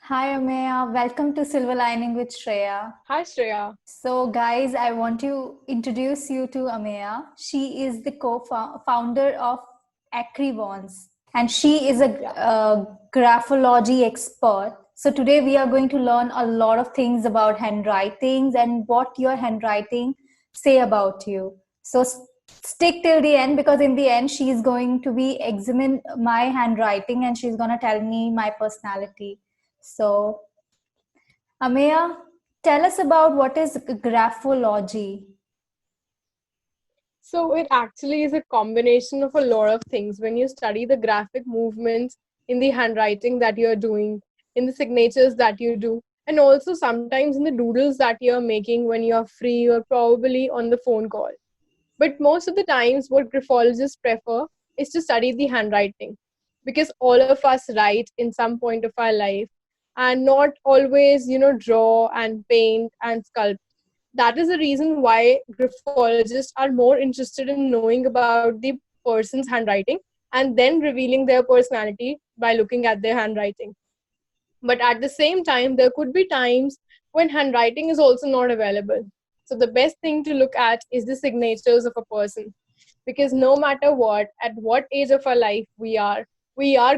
Hi Amya, welcome to Silver Lining with Shreya. Hi, Shreya. So, guys, I want to introduce you to Amya. She is the co-founder of Ecrivons, and she is a Yeah. graphology expert. So today we are going to learn a lot of things about handwritings and what your handwriting say about you. So stick till the end, because in the end she is going to be examine my handwriting and she's going to tell me my personality. So Ameya, tell us about what is graphology. So it actually is a combination of a lot of things. When you study the graphic movements in the handwriting that you're doing, in the signatures that you do, and also sometimes in the doodles that you're making when you're free or probably on the phone call. But most of the times, what graphologists prefer is to study the handwriting because all of us write in some point of our life and not always, draw and paint and sculpt. That is the reason why graphologists are more interested in knowing about the person's handwriting and then revealing their personality by looking at their handwriting. But at the same time, there could be times when handwriting is also not available. So the best thing to look at is the signatures of a person, because no matter what, at what age of our life we are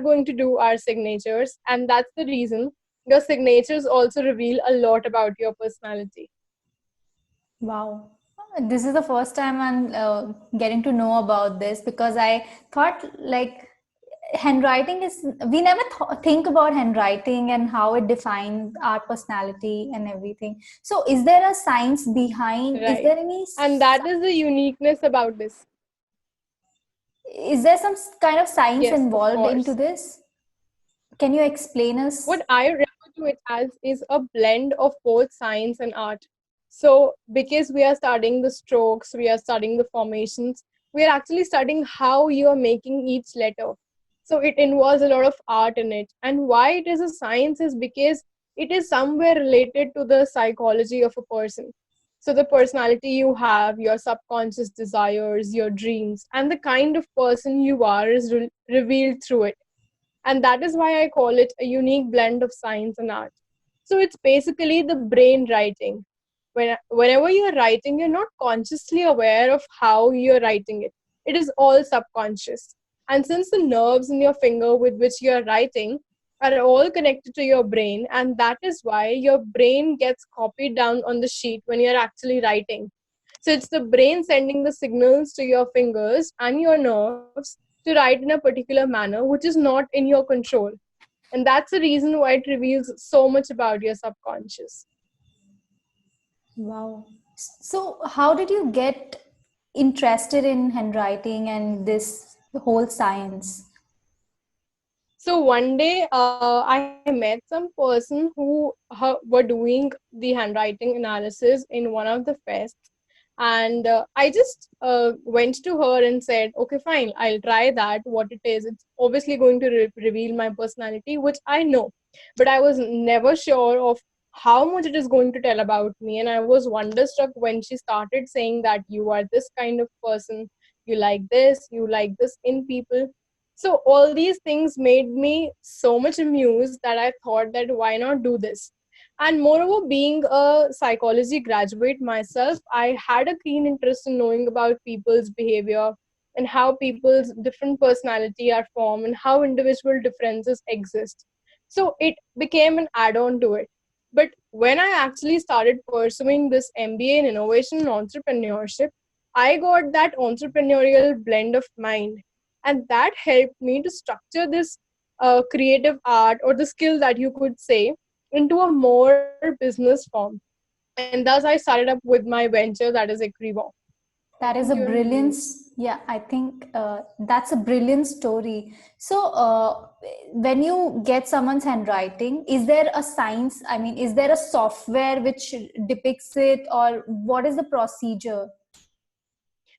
going to do our signatures, and that's the reason your signatures also reveal a lot about your personality. Wow. This is the first time I'm getting to know about this, because I thought like handwriting is, we never think about handwriting and how it defines our personality and everything. So is there a science behind, is Right. there any, And that is the uniqueness about this. is there some kind of science Yes, of involved into course. this? Can you explain us? What I refer to it as is a blend of both science and art. So, because we are studying the strokes, we are studying the formations, we are actually studying how you are making each letter. So, it involves a lot of art in it. And why it is a science is because it is somewhere related to the psychology of a person. So, the personality you have, your subconscious desires, your dreams, and the kind of person you are is revealed through it, and that is why I call it a unique blend of science and art. So it's basically the brain writing. Whenever you're writing, you're not consciously aware of how you're writing it. It is all subconscious. And since the nerves in your finger with which you're writing are all connected to your brain, and that is why your brain gets copied down on the sheet when you're actually writing. So it's the brain sending the signals to your fingers and your nerves to write in a particular manner, which is not in your control. And that's the reason why it reveals so much about your subconscious. Wow. So, how did you get interested in handwriting and this whole science? So one day, I met some person who were doing the handwriting analysis in one of the fests, and I just went to her and said, "Okay, fine, I'll try that. What it is? It's obviously going to reveal my personality, which I know, but I was never sure of how much it is going to tell about me." And I was wonderstruck when she started saying that you are this kind of person, you like this in people. So all these things made me so much amused that I thought that why not do this? And moreover, being a psychology graduate myself, I had a keen interest in knowing about people's behavior and how people's different personality are formed and how individual differences exist. So it became an add-on to it. But when I actually started pursuing this MBA in innovation and entrepreneurship, I got that entrepreneurial blend of mind, and that helped me to structure this creative art, or the skill that you could say, into a more business form. And thus I started up with my venture, that is Ecrivon. That is Thank a you, and over to brilliant, you. yeah, I think that's a brilliant story. So, when you get someone's handwriting, is there a science? I mean, is there a software which depicts it, or what is the procedure?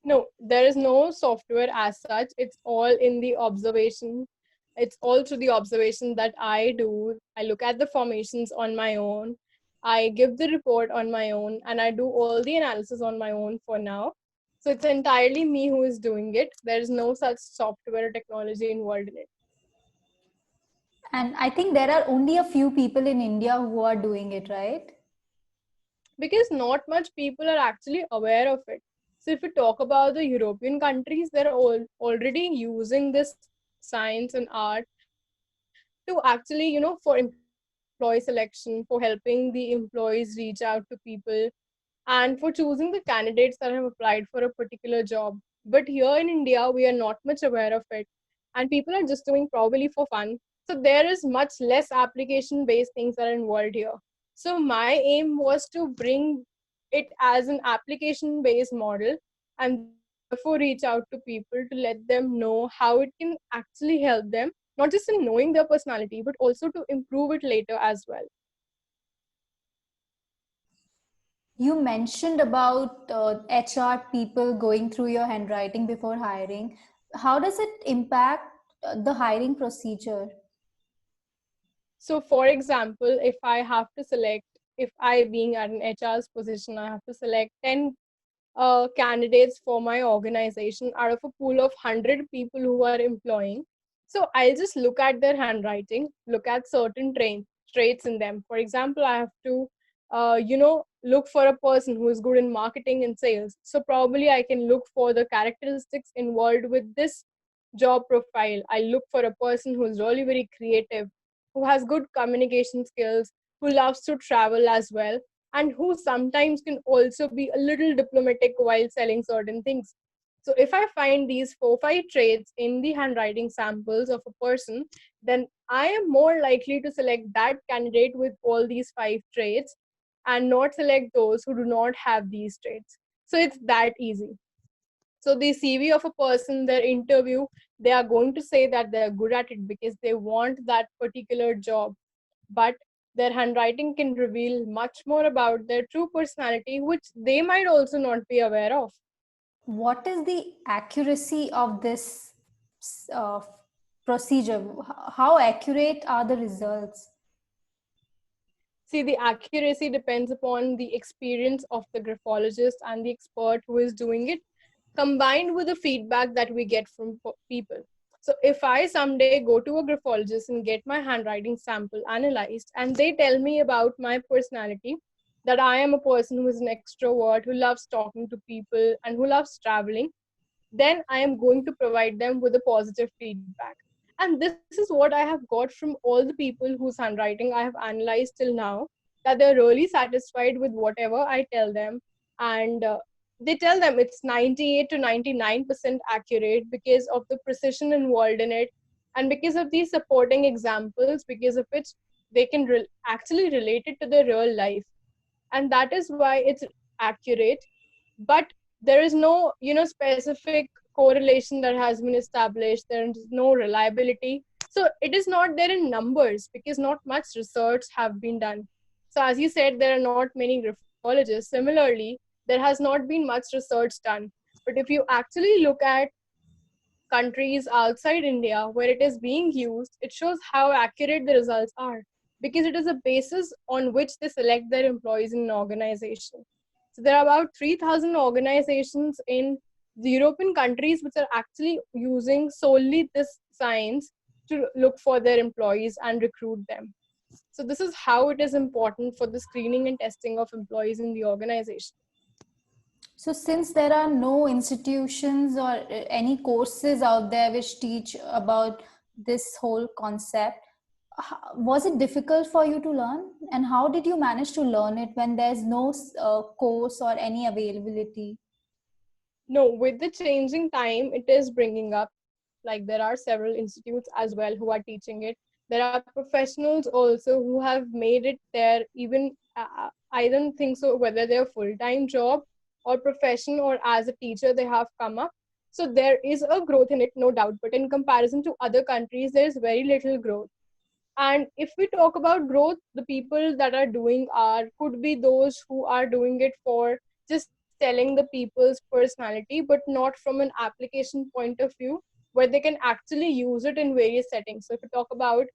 No, there is no software as such. It's all in the observation. It's all through the observation that I do. I look at the formations on my own. I give the report on my own, and I do all the analysis on my own for now. So it's entirely me who is doing it. There is no such software or technology involved in it. And I think there are only a few people in India who are doing it, right? Because not much people are actually aware of it. So if we talk about the European countries, they're already using this science and art to actually, for employee selection, for helping the employees reach out to people, and for choosing the candidates that have applied for a particular job. But here in India, we are not much aware of it, and people are just doing probably for fun. So there is much less application based things that are involved here. So my aim was to bring it as an application based model, and therefore reach out to people to let them know how it can actually help them, not just in knowing their personality, but also to improve it later as well. You mentioned about HR people going through your handwriting before hiring. How does it impact the hiring procedure? So, for example, if I have to select, if I being at an HR's position, I have to select 10 candidates for my organization out of a pool of 100 people who are employing. So I'll just look at their handwriting, look at certain traits in them. For example, I have to, look for a person who is good in marketing and sales. So probably I can look for the characteristics involved with this job profile. I look for a person who is really very creative, who has good communication skills, who loves to travel as well, and who sometimes can also be a little diplomatic while selling certain things. So if I find these 4 5 traits in the handwriting samples of a person, then I am more likely to select that candidate with all these 5 traits and not select those who do not have these traits. So it's that easy. So the CV of a person, their interview, they are going to say that they're good at it because they want that particular job. But their handwriting can reveal much more about their true personality, which they might also not be aware of. What is the accuracy of this uh, procedure? How accurate are the results? See, the accuracy depends upon the experience of the graphologist and the expert who is doing it, combined with the feedback that we get from people. So if I someday go to a graphologist and get my handwriting sample analyzed and they tell me about my personality, that I am a person who is an extrovert, who loves talking to people and who loves traveling, then I am going to provide them with a positive feedback. And this is what I have got from all the people whose handwriting I have analyzed till now, that they're really satisfied with whatever I tell them. And they tell them it's 98 to 99% accurate because of the precision involved in it, and because of these supporting examples, because of which they can actually relate it to their real life. And that is why it's accurate. But there is no specific correlation that has been established. There is no reliability, so it is not there in numbers because not much research have been done. So as you said, there are not many graphologists. Similarly, there has not been much research done. But if you actually look at countries outside India where it is being used, it shows how accurate the results are because it is a basis on which they select their employees in an organization. So there are about 3,000 organizations in the European countries which are actually using solely this science to look for their employees and recruit them. So this is how it is important for the screening and testing of employees in the organization. So, since there are no institutions or any courses out there which teach about this whole concept, was it difficult for you to learn? And how did you manage to learn it when there's no course or any availability? No, with the changing time, it is bringing up. Like there are several institutes as well who are teaching it. There are professionals also who have made it their even, I don't think so whether they're full-time job or profession or as a teacher they have come up. So there is a growth in it, no doubt. But in comparison to other countries, there is very little growth. And if we talk about growth, the people that are doing are could be those who are doing it for just telling the people's personality, but not from an application point of view where they can actually use it in various settings. So if we talk about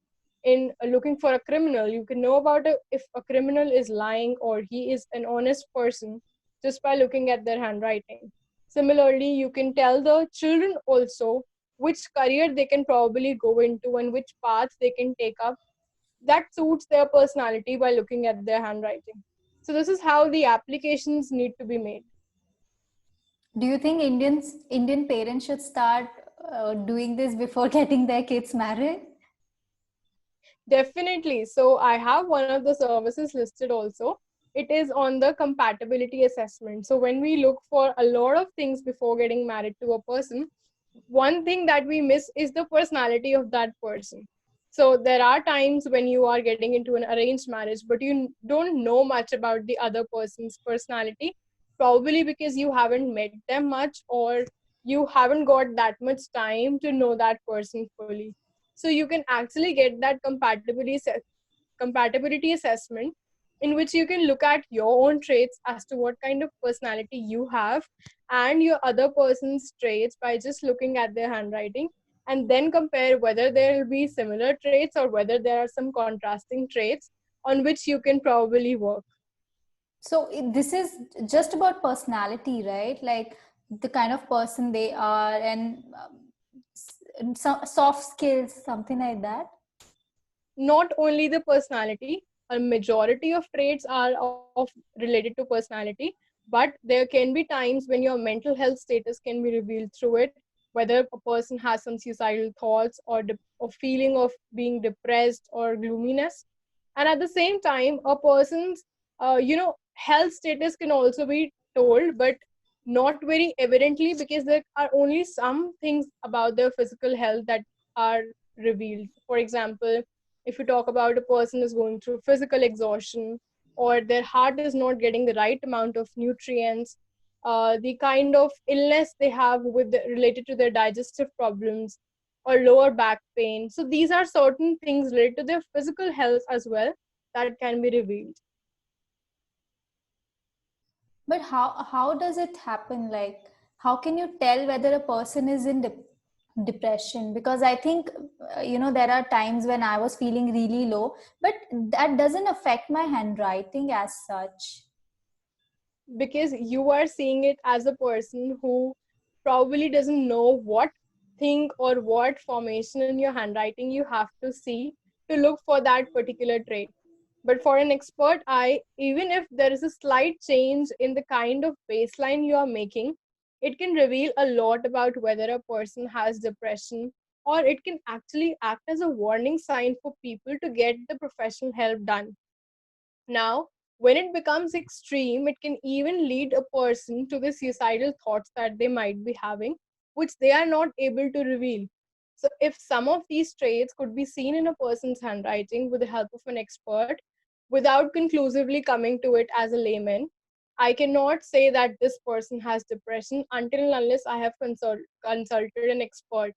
in looking for a criminal, you can know about if a criminal is lying or he is an honest person just by looking at their handwriting. Similarly, you can tell the children also which career they can probably go into and which paths they can take up that suits their personality by looking at their handwriting. So this is how the applications need to be made. Do you think Indian parents should start doing this before getting their kids married? Definitely. So I have one of the services listed also. It is on the compatibility assessment. So when we look for a lot of things before getting married to a person, one thing that we miss is the personality of that person. So there are times when you are getting into an arranged marriage, but you don't know much about the other person's personality, probably because you haven't met them much or you haven't got that much time to know that person fully. So you can actually get that compatibility assessment in which you can look at your own traits as to what kind of personality you have and your other person's traits by just looking at their handwriting, and then compare whether there will be similar traits or whether there are some contrasting traits on which you can probably work. So this is just about personality, right? Like the kind of person they are, and some soft skills, something like that. Not only the personality, a majority of traits are of related to personality, but there can be times when your mental health status can be revealed through it, whether a person has some suicidal thoughts or feeling of being depressed or gloominess. And at the same time, a person's health status can also be told, but not very evidently, because there are only some things about their physical health that are revealed. For example, if you talk about a person is going through physical exhaustion, or their heart is not getting the right amount of nutrients, the kind of illness they have related to their digestive problems or lower back pain. So these are certain things related to their physical health as well that can be revealed. But how does it happen? Like, how can you tell whether a person is in depression? Because I think there are times when I was feeling really low, but that doesn't affect my handwriting as such. Because you are seeing it as a person who probably doesn't know what thing or what formation in your handwriting you have to see to look for that particular trait. But for an expert eye, even if there is a slight change in the kind of baseline you are making, it can reveal a lot about whether a person has depression, or it can actually act as a warning sign for people to get the professional help done. Now, when it becomes extreme, it can even lead a person to the suicidal thoughts that they might be having, which they are not able to reveal. So, if some of these traits could be seen in a person's handwriting with the help of an expert, without conclusively coming to it as a layman, I cannot say that this person has depression until and unless I have consulted an expert.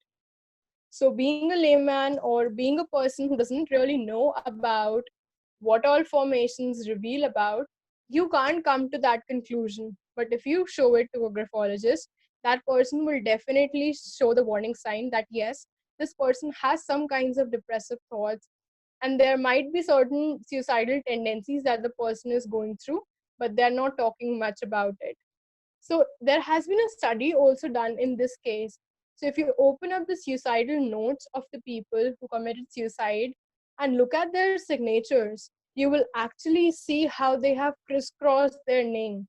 So, being a layman or being a person who doesn't really know about what all formations reveal about, you can't come to that conclusion. But if you show it to a graphologist, that person will definitely show the warning sign that yes, this person has some kinds of depressive thoughts, and there might be certain suicidal tendencies that the person is going through, but they're not talking much about it. So there has been a study also done in this case. So if you open up the suicidal notes of the people who committed suicide and look at their signatures, you will actually see how they have crisscrossed their name.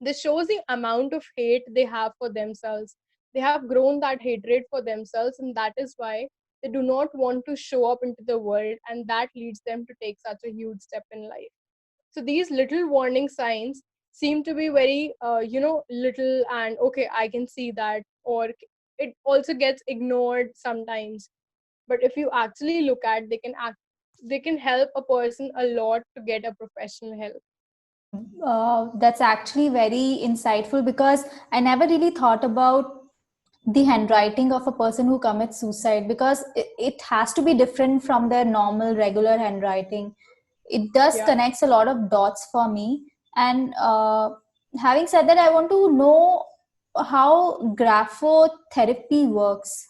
This shows the amount of hate they have for themselves. They have grown that hatred for themselves, and that is why they do not want to show up into the world, and that leads them to take such a huge step in life. So these little warning signs seem to be very little, and okay, I can see that, or it also gets ignored sometimes. But if you actually look at, they can help a person a lot to get a professional help. That's actually very insightful, because I never really thought about the handwriting of a person who commits suicide, because it has to be different from their normal regular handwriting. It does Yeah. connects a lot of dots for me. And having said that, I want to know how graphotherapy works.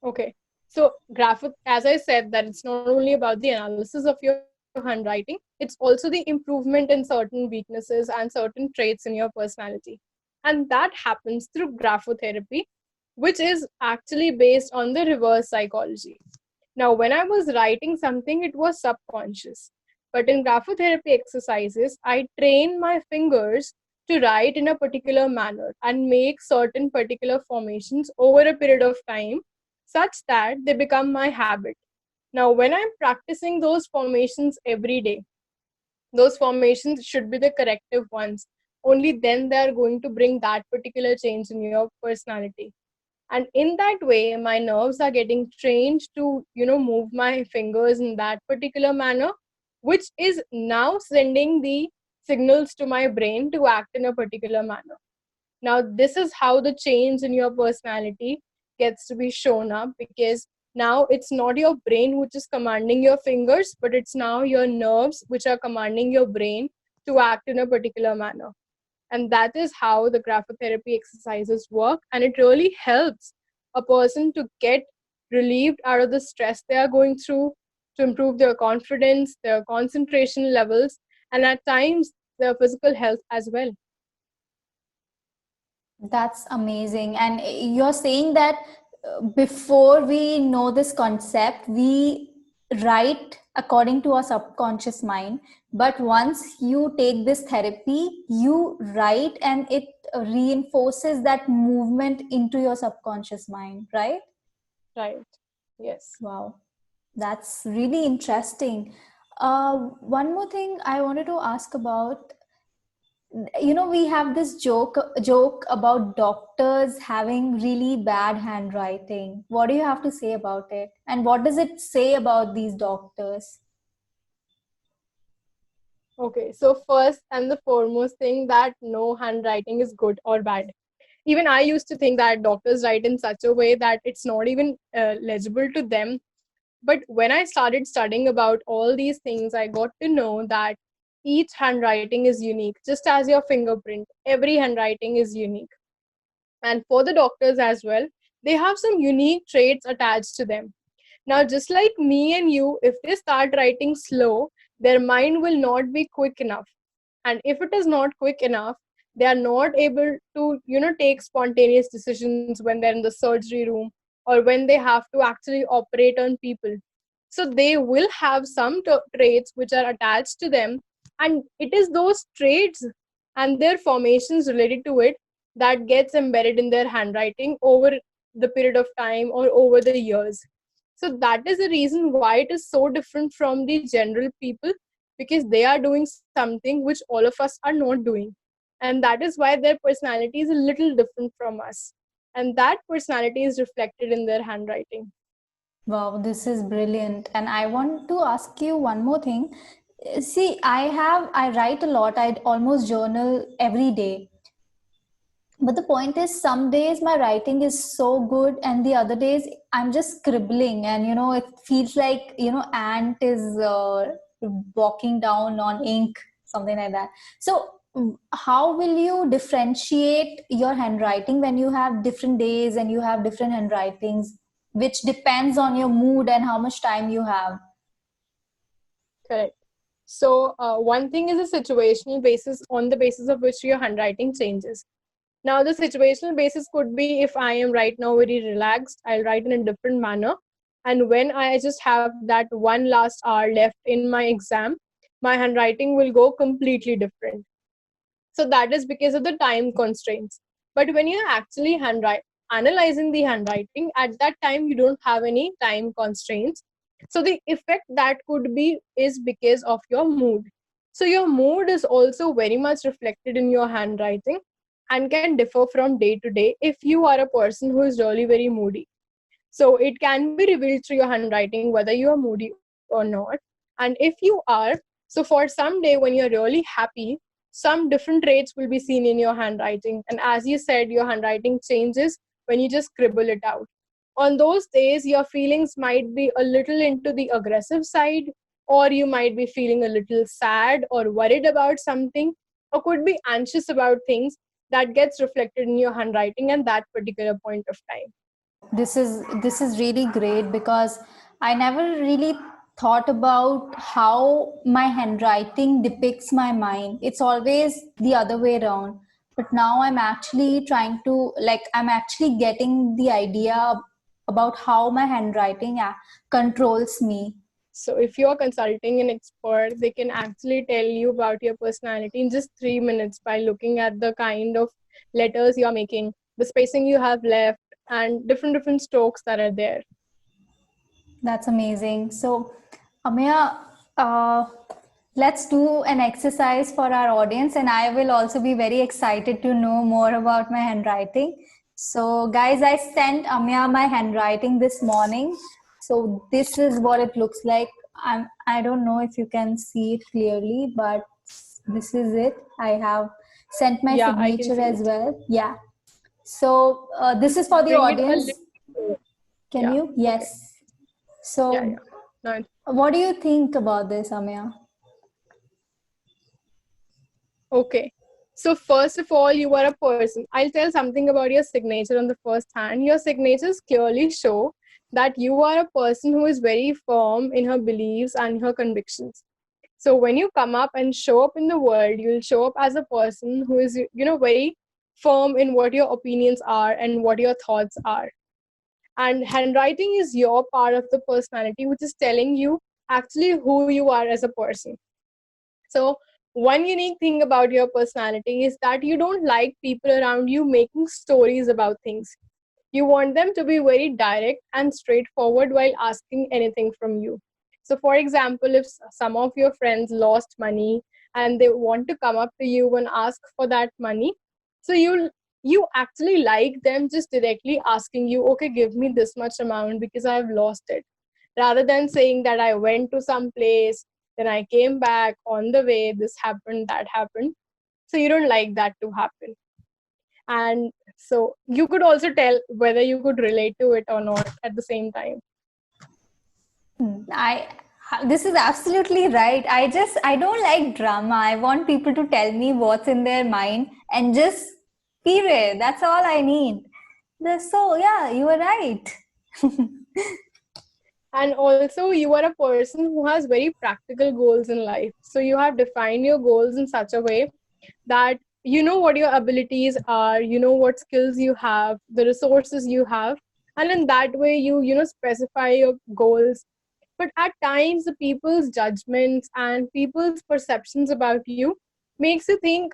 Okay. So graphic, as I said, that it's not only about the analysis of your handwriting, it's also the improvement in certain weaknesses and certain traits in your personality. And that happens through graphotherapy. which is actually based on the reverse psychology. Now, when I was writing something, it was subconscious. But in graphotherapy exercises, I train my fingers to write in a particular manner and make certain particular formations over a period of time such that they become my habit. Now, when I'm practicing those formations every day, those formations should be the corrective ones. Only then they are going to bring that particular change in your personality. And in that way, my nerves are getting trained to, move my fingers in that particular manner, which is now sending the signals to my brain to act in a particular manner. Now, this is how the change in your personality gets to be shown up, because now it's not your brain which is commanding your fingers, but it's now your nerves which are commanding your brain to act in a particular manner. And that is how the graphotherapy exercises work. And it really helps a person to get relieved out of the stress they are going through, to improve their confidence, their concentration levels, and at times their physical health as well. That's amazing. And you're saying that before we know this concept, we write according to our subconscious mind. But once you take this therapy, you write and it reinforces that movement into your subconscious mind, right? Right. Yes. Wow. That's really interesting. One more thing I wanted to ask about, we have this joke about doctors having really bad handwriting. What do you have to say about it, and what does it say about these doctors? Okay. So, first and the foremost thing, that no handwriting is good or bad. Even I used to think that doctors write in such a way that it's not even legible to them. But when I started studying about all these things, I got to know that each handwriting is unique, just as your fingerprint. Every handwriting is unique. And for the doctors as well, they have some unique traits attached to them. Now, just like me and you, if they start writing slow, their mind will not be quick enough. And if it is not quick enough, they are not able to, take spontaneous decisions when they're in the surgery room, or when they have to actually operate on people. So they will have some traits which are attached to them, and it is those traits and their formations related to it that gets embedded in their handwriting over the period of time or over the years. So that is the reason why it is so different from the general people, because they are doing something which all of us are not doing. And that is why their personality is a little different from us. And that personality is reflected in their handwriting. Wow, this is brilliant. And I want to ask you one more thing. See, I write a lot. I almost journal every day. But the point is, some days my writing is so good, and the other days I'm just scribbling, and it feels like ant is walking down on ink, something like that. So how will you differentiate your handwriting when you have different days and you have different handwritings, which depends on your mood and how much time you have? Correct. So one thing is a situational basis, on the basis of which your handwriting changes. Now, the situational basis could be, if I am right now very relaxed, I'll write in a different manner. And when I just have that one last hour left in my exam, my handwriting will go completely different. So that is because of the time constraints. But when you're actually analyzing the handwriting, at that time you don't have any time constraints. So the effect that could be is because of your mood. So your mood is also very much reflected in your handwriting and can differ from day to day if you are a person who is really very moody. So it can be revealed through your handwriting whether you are moody or not. And if you are, so for some day when you're really happy, some different traits will be seen in your handwriting. And as you said, your handwriting changes when you just scribble it out. On those days, your feelings might be a little into the aggressive side, or you might be feeling a little sad or worried about something, or could be anxious about things. That gets reflected in your handwriting at that particular point of time. This is really great, because I never really thought about how my handwriting depicts my mind. It's always the other way around. but now I'm actually trying to, like, I'm actually getting the idea about how my handwriting controls me. So if you're consulting an expert, they can actually tell you about your personality in just 3 minutes by looking at the kind of letters you're making, the spacing you have left, and different strokes that are there. That's amazing. So, Amya, uh, let's do an exercise for our audience, and I will also be very excited to know more about my handwriting. So, guys, I sent Amya my handwriting this morning. So, this is what it looks like. I don't know if you can see it clearly, but this is it. I have sent my Yeah, I can signature see as it. well. Yeah. So, this is for the Bring it a audience. little closer. Can Yeah, you? okay. Yes. Yeah, So, yeah. No, what do you think about this, Amya? okay. So first of all, you are a person. I'll tell something about your signature on the first hand. Your signatures clearly show that you are a person who is very firm in her beliefs and her convictions. So when you come up and show up in the world, you'll show up as a person who is, very firm in what your opinions are and what your thoughts are. And handwriting is your part of the personality, which is telling you actually who you are as a person. So, one unique thing about your personality is that you don't like people around you making stories about things. You want them to be very direct and straightforward while asking anything from you. So, for example, if some of your friends lost money and they want to come up to you and ask for that money, so you actually like them just directly asking you, okay, give me this much amount because I have lost it, rather than saying that I went to some place, then I came back on the way, this happened, that happened. So you don't like that to happen. And so you could also tell whether you could relate to it or not at the same time. I This is absolutely right. I don't like drama. I want people to tell me what's in their mind and just period. That's all I need. So yeah, you were right. And also, you are a person who has very practical goals in life. So you have defined your goals in such a way that you know what your abilities are, you know what skills you have, the resources you have, and in that way you specify your goals. But at times the people's judgments and people's perceptions about you makes you think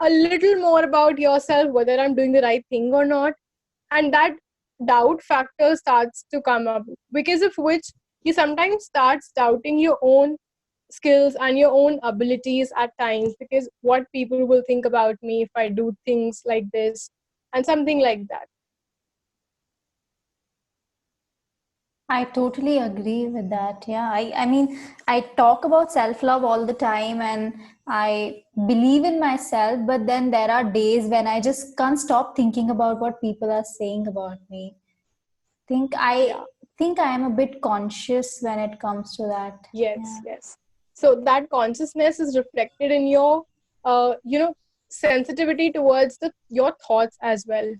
a little more about yourself, whether I'm doing the right thing or not. And that doubt factor starts to come up, because of which you sometimes starts doubting your own skills and your own abilities at times, because what people will think about me if I do things like this and something like that. I totally agree with that. Yeah. I mean, I talk about self-love all the time and I believe in myself, but then there are days when I just can't stop thinking about what people are saying about me. Think I Yeah. think I am a bit conscious when it comes to that. Yes, Yeah. yes. So that consciousness is reflected in your, sensitivity towards your thoughts as well.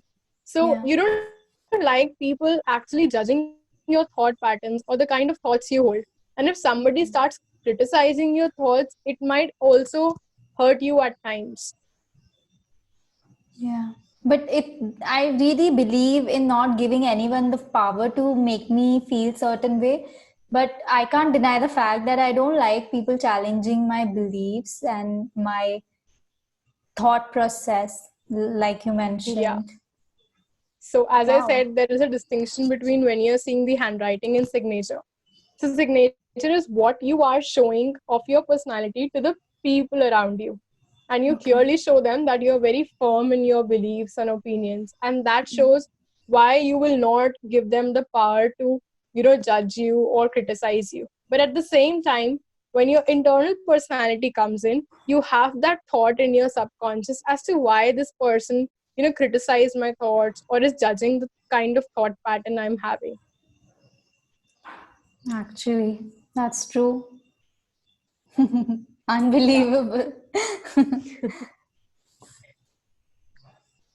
So Yeah. you don't like people actually judging your thought patterns or the kind of thoughts you hold. And if somebody starts criticizing your thoughts, it might also hurt you at times. Yeah. But I really believe in not giving anyone the power to make me feel certain way. But I can't deny the fact that I don't like people challenging my beliefs and my thought process, like you Yeah. mentioned. So as I Wow. said, there is a distinction between when you're seeing the handwriting and signature. So signature is what you are showing of your personality to the people around you. And you Okay. clearly show them that you're very firm in your beliefs and opinions. And that shows why you will not give them the power to, judge you or criticize you. But at the same time, when your internal personality comes in, you have that thought in your subconscious as to why this person, criticized my thoughts or is judging the kind of thought pattern I'm having. Actually, that's true. Yeah. Unbelievable.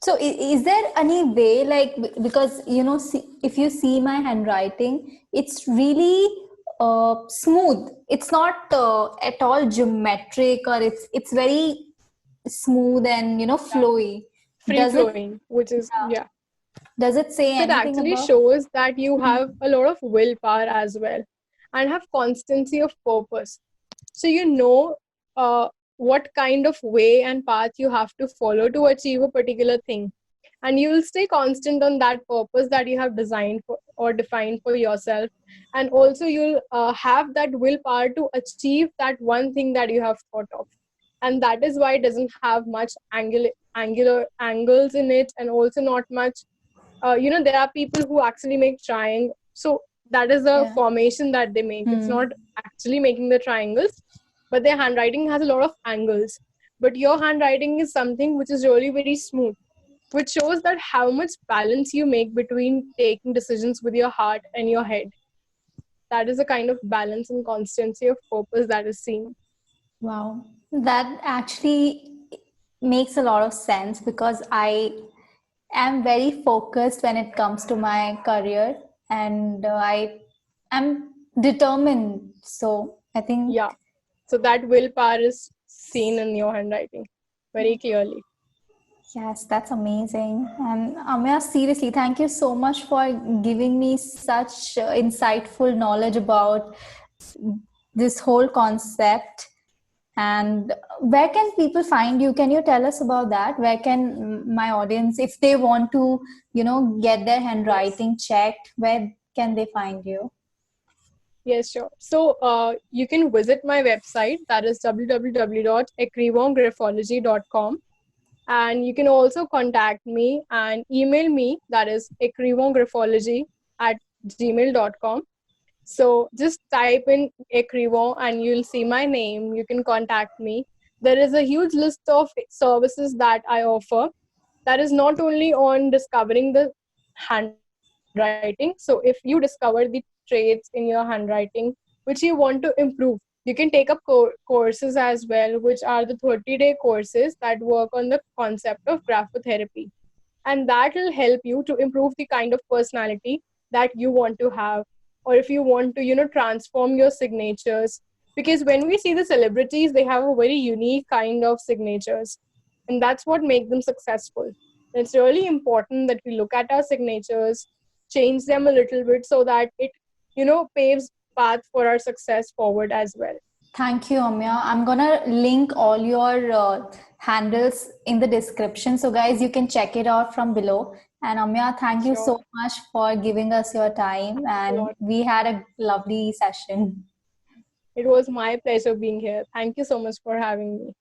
So, is there any way, like, because if you see my handwriting, it's really smooth. It's not at all geometric, or it's very smooth and Yeah. flowy. Free Does it, flowing, which is, yeah, yeah. does it say So it anything actually about? shows that you Mhm. have a lot of willpower as well and have constancy of purpose. So you know uh, what kind of way and path you have to follow to achieve a particular thing. And you will stay constant on that purpose that you have designed for or defined for yourself. And also you'll have that willpower to achieve that one thing that you have thought of. And that is why it doesn't have much angular angles in it, and also not much there are people who actually make triangle. So that is the Yeah. formation that they make. It's not Hmm. actually making the triangles, but their handwriting has a lot of angles. But your handwriting is something which is really very smooth, which shows that how much balance you make between taking decisions with your heart and your head. That is a kind of balance and constancy of purpose that is seen. Wow. That actually makes a lot of sense because I am very focused when it comes to my career, and I am determined. So I think, Yeah. So that willpower is seen in your handwriting very clearly. yes, that's amazing. And Amya, seriously, thank you so much for giving me such insightful knowledge about this whole concept. And where can people find you? Can you tell us about that? Where can my audience, if they want to, get their Yes. handwriting checked, where can they find you? Yes, sure. So you can visit my website, that is www.ecrivongraphology.com. And you can also contact me and email me, that is ecrivongraphology@gmail.com. So just type in Ecrivon and you'll see my name. You can contact me. There is a huge list of services that I offer, that is not only on discovering the handwriting. So if you discover the traits in your handwriting which you want to improve, you can take up courses as well, which are the 30-day courses that work on the concept of graphotherapy. And that will help you to improve the kind of personality that you want to have, or if you want to transform your signatures. Because when we see the celebrities, they have a very unique kind of signatures, and that's what makes them successful. It's really important that we look at our signatures, change them a little bit, so that it paves path for our success forward as well. Thank you, Amya. I'm gonna link all your handles in the description, so guys, you can check it out from below. And Amya, thank you so Sure. much for giving us your time, A and lot. we had a lovely session. It was my pleasure being here. Thank you so much for having me.